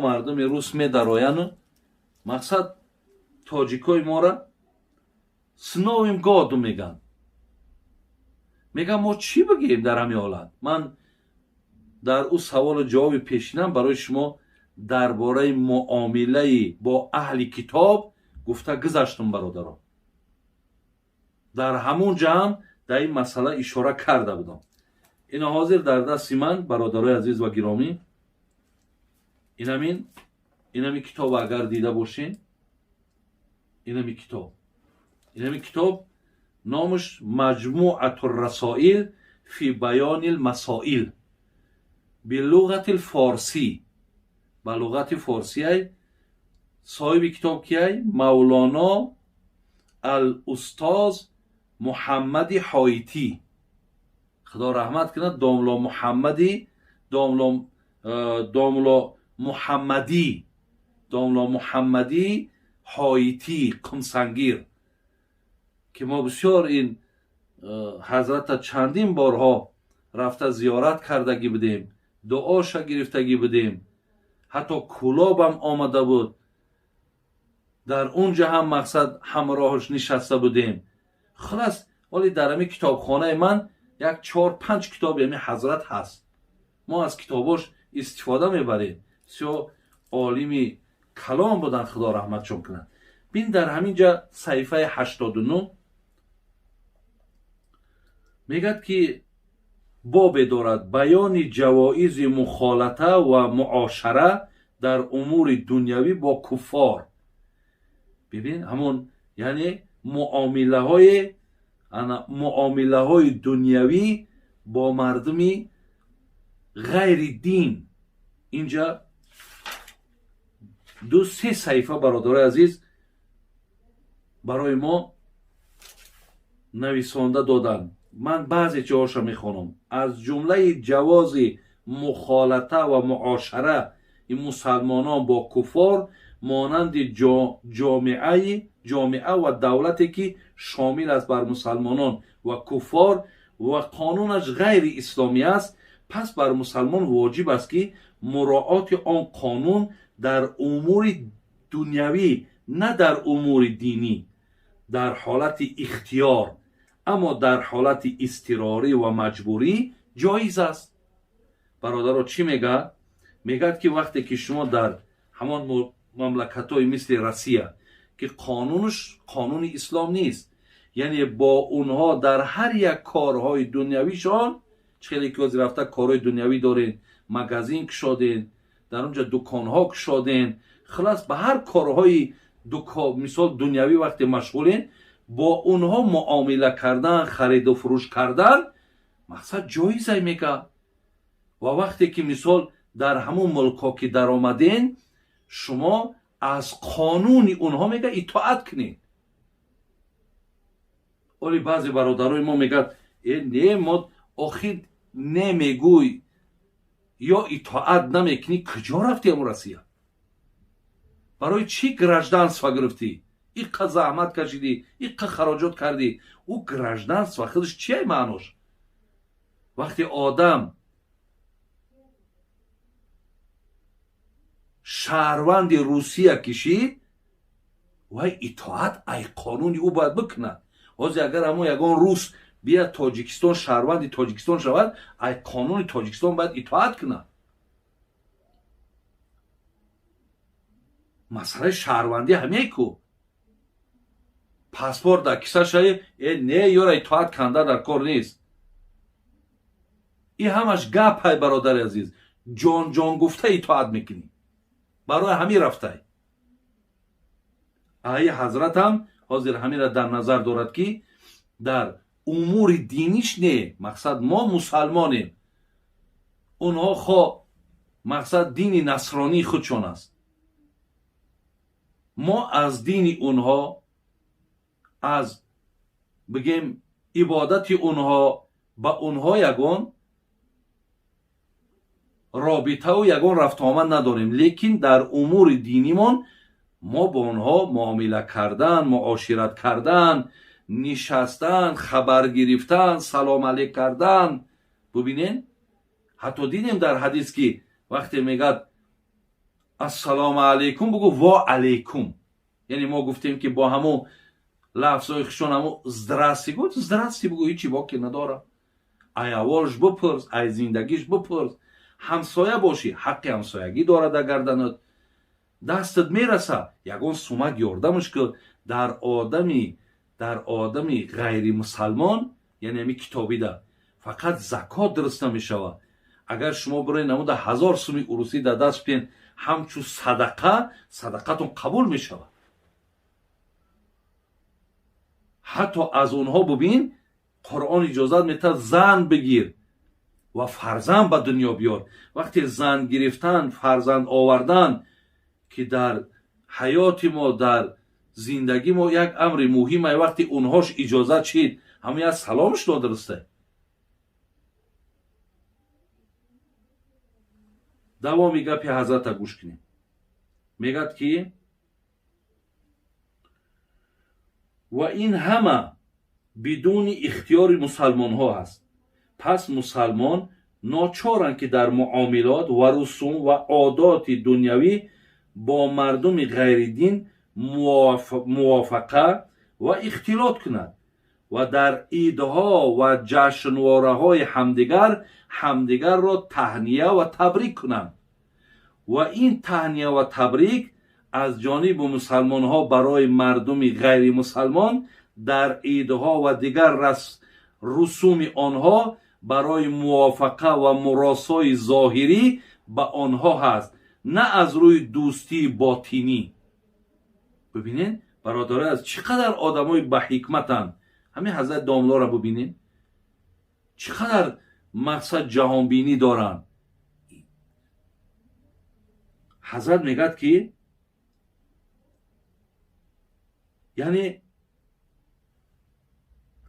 мардуми рус медарояну мақсад тоҷикои мора сновим году меган. мегам мо чӣ бигем дар ҳамин ҳолат? ман дар ӯ саволу ҷавоби пешинам барои шумо дар бораи муомилаи бо аҳли китоб гуфта гузаштум бародарон. дар ҳамун ҷамъ дар ин масъала ишора карда будам. ина ҳозир дар дасти ман бародарои азиз ва гиромӣ инами китоб агар дида бошен, инами китоб номаш маҷмуъату расоил фи баёни лмасоил билуғати лфорсӣ. ба луғати форсиай соҳиби китоб киай? мавлоно алустоз муҳаммади ҳоитӣ. худо раҳмат кунад. домло муҳаммадӣ ҳоитӣ қумсангир, ки мо бисёр ин ҳазрата чандин борҳо рафта зиёрат кардаги будем, дуоша гирифтаги будем, ҳатто кӯлобам омада буд, дар унҷа ҳам мақсад ҳамроҳаш нишаста будем. хулас оли дар ҳамин китобхонаи ман як 4-5 китоби ҳамин ҳазрат ҳаст. мо аз китобош истифода мебарем. бисёр олими калом буданд, худо раҳматшон кунад. бин дар ҳамин ҷа саҳифаи 89 мегӯяд ки бобе дорад баёни ҷавоизи мухолата ва муошара дар умури дунявӣ бо куффор. бибин ҳамон яъне муомилаҳои дунявӣ бо мардуми ғайри дин. инҷа 2-3 саҳифа бародарои азиз барои мо нависонда доданд. ман баъзе ҷоҳоша мехонам. аз ҷумлаи ҷавози мухолата ва муошара ин мусалмонон бо куффор монанди ҷомеа ва давлате ки шомил аст бар мусалмонон ва куффор ва қонунаш ғайри исломӣ аст, пас бар мусалмон воҷиб аст ки муроати он қонун дар умури дунявӣ, на дар умури динӣ, дар ҳолати ихтиёр, аммо дар ҳолати изтирорӣ ва маҷбурӣ ҷоиз аст. бародаро чӣ мегӯяд? мегӯяд ки вақте ки шумо дар ҳамон мамлакатҳои мисли Россия ки қонунаш қонуни ислом нест, яъне бо онҳо дар ҳар як корҳои дунявишон, хеле ки ҳозир рафта корҳои дунявӣ дорен, магазин кушоден, дар онҷа дуконҳо кушоден, хулас ба ҳар корҳои мисол дунявӣ вақте машғулен, бо онҳо муомила кардан, хариду фурӯш кардан мақсад ҷоизай мегӯяд. ва вақте ки мисол дар ҳамон мулкҳо ки даромаден, шумо аз қонуни онҳо мегӯяд итоат кунед. оли баъзе бародарои мо мегӯяд не мо охир не мегӯй ё итоат намекунӣ, куҷо рафтӣ ҳамон Россия? барои чӣ гражданство гирифтӣ? иққа заҳмат кашидӣ, иққа хароҷот кардӣ. ӯ гражданство худаш чия маънош? вақте одам шаҳрванди Русия кишид, вай итоат ай қонуни ӯ бояд бикунад. ҳозир агар ҳамон ягон рус бияд Тоҷикистон, шаҳрванди Тоҷикистон шавад, ай қонуни Тоҷикистон бояд итоат кунад. масъалаи шаҳрвандӣ ҳамин ку паспорт дар кисаша не ёра итоат канда дар кор нест. ин ҳамаш гапай бародари азиз. ҷон гуфта итоат мекунӣ, барои ҳамин рафтай. аи ҳазратам ҳозир ҳаминро дар назар дорад ки дар умури диниш не, мақсад мо мусалмонем, онҳо хоҳ мақсад дини насронии худшон аст, мо аз дини онҳо, аз бигем ибодати онҳо ба онҳо ягон робитаву ягон рафтуомад надорем, лекин дар умури динимон мо бо онҳо муомила кардан, муошират кардан, нишастан, хабар гирифтан, салом алейк кардан. бубинен ҳатто дидем дар ҳадис ки вақте мегӯяд السلام علیکم بگو وا علیکم. یعنی ما گفتیم که با همو لفظای خشون همو زدرستی گفت، زدرستی بگو، هیچی باکی نداره. ای اولش بپرس، ای زندگیش بپرس. همسایه باشی، حق همسایگی داره در گردنت. دستت میرسه یگان سومک یاردمش کرد. در آدمی غیر مسلمان، یعنی همی کتابی ده فقط زکات درست نمیشوه. اگر شما برای نموده 1000 سومی عروسی در دست بین همچو صدقتون قبول میشوه. حتی از اونها ببین قرآن اجازت میده زن بگیر و فرزند به دنیا بیار. وقتی زن گرفتن، فرزند آوردن که در حیات ما، در زندگی ما یک امر مهمه، وقتی اونهاش اجازت شید همه از سلامش درسته. دوامی گپی حضرت گوش کنیم. میگد که و این همه بدون اختیار مسلمان ها هست. پس مسلمان ناچارند که در معاملات و رسوم و عادات دنیوی با مردم غیر دین موافقه و اختلاط کنند و در عیدها و جشنواره های همدیگر را تهنیه و تبریک کنند. و این تهنیه و تبریک از جانب مسلمان ها برای مردم غیر مسلمان در عیدها و دیگر رسوم آنها برای موافقه و مراسای ظاهری به آنها هست، نه از روی دوستی باطینی. ببینین برادران از چقدر آدمای با حکمتن. همین حضرت داملا را ببینین چقدر مقصد جهانبینی دارن. حضرت میگد که یعنی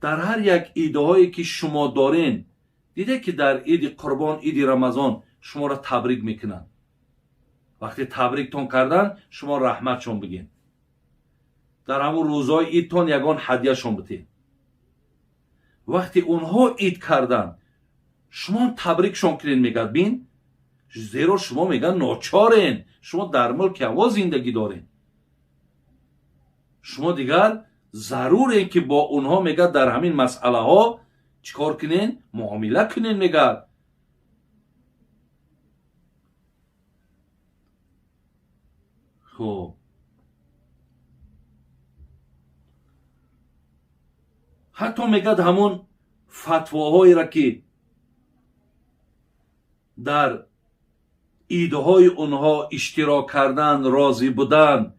در هر یک ایده‌هایی که شما دارین، دیده که در عید قربان، عید رمضان شما را تبریک میکنن. وقتی تبریکتون کردن شما رحمتشون بگین. در همون روزهای عیدتون یگان هدیهشون بدین. وقتی اونها عید کردن شما تبریکشون کنین. میگد بین زیرا شما میگن ناچارین، شما در ملک هوا زندگی دارین، شما دیگر ضروره که با اونها میگه در همین مسئله ها چیکار کنین؟ معامله کنین. میگه خب حتی میگه همون فتواهایی را که در ایدهای اونها اشتراک کردن، راضی بودن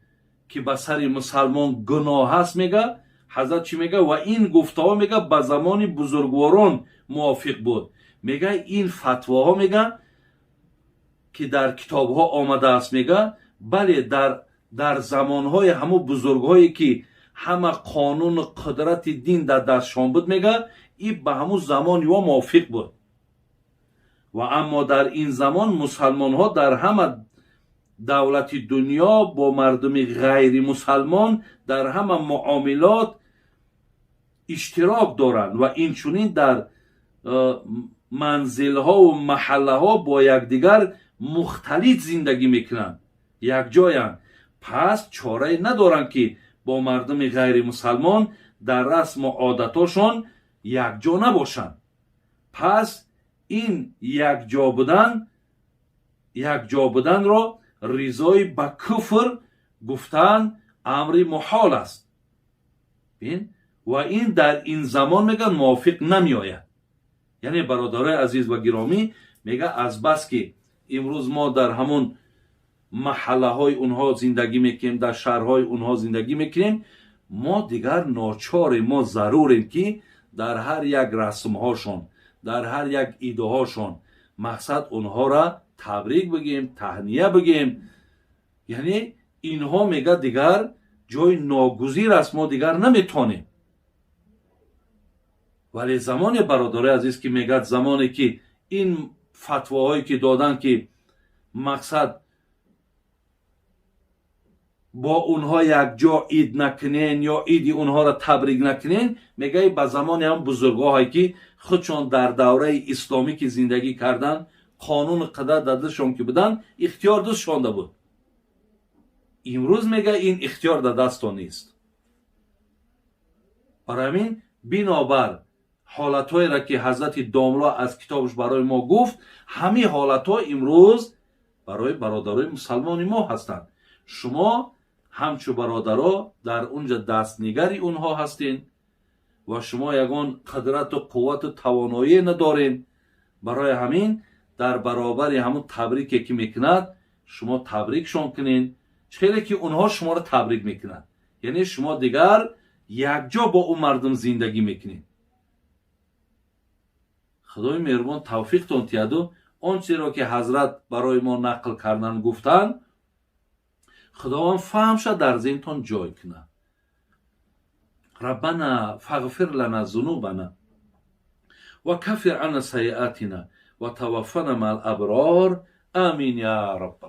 که به سر مسلمان گناه هست، میگه حضرت چی میگه؟ و این گفته‌ها میگه به زمان بزرگواران موافق بود. میگه این فتواها میگه که در کتابها آمده است، میگه بله در زمانهای همه بزرگهایی که همه قانون قدرت دین در دستشان بود، میگه این به همون زمان یا موافق بود. و اما در این زمان مسلمان ها در همه دولت دنیا با مردم غیر مسلمان در همه معاملات اشتراک دارند و این چونین در منزل ها و محله ها با یکدیگر مختلط زندگی میکنند، یک جایند. پس چاره ندارند که با مردم غیر مسلمان در رسم و عادتاشون یک جا نباشند. پس این یک جا بودن را رضای به کفر گفتن امر محال است. و این در این زمان میگن موافق نمی آید. یعنی برادرای عزیز و گرامی، میگه از بس که امروز ما در همون محله های اونها زندگی میکنیم، در شهرهای اونها زندگی میکنیم، ما دیگر ناچار، ما ضروریم که در هر یک رسم هاشون، در هر یک ایده هاشون مقصد اونها را تبریک بگیم، تهنیه بگیم. یعنی اینها میگه دیگر جای ناگزیر است، ما دیگر نمیتونیم. ولی زمان برادر عزیز که میگه زمانی که این فتواهایی که دادن که مقصد با اونها یک جا عید نکنین یا عیدی اونها را تبریک نکنین، میگه به زمان هم بزرگاهایی که خودشان در دوره اسلامی که زندگی کردن، قانون قدر دادشان که بودن، اختیار دستشان بود. امروز میگه این اختیار در دست نیست. برای همین بنابر حالتهایی را که حضرت داملا از کتابش برای ما گفت، همین حالتها امروز برای برادرای مسلمان ما هستند. شما همچو برادرها در اونجا دستنگری اونها هستین و شما یگان قدرت و قوت و توانایی ندارین. برای همین در برابر همون تبریکی که میکند شما تبریکشون کنین، چرا که اونها شما را تبریک میکنند. یعنی شما دیگر یک جا با اون مردم زندگی میکنین. خدای مهربان توفیق تون تیادو آنچه را که حضرت برای ما نقل کردن گفتن، خداوند فهمش در ذهنتان جای کنه. ربنا فاغفر لنا ذنوبنا و کفر عنا سیئاتنا و توفنا مع الابرار. آمین یا رب.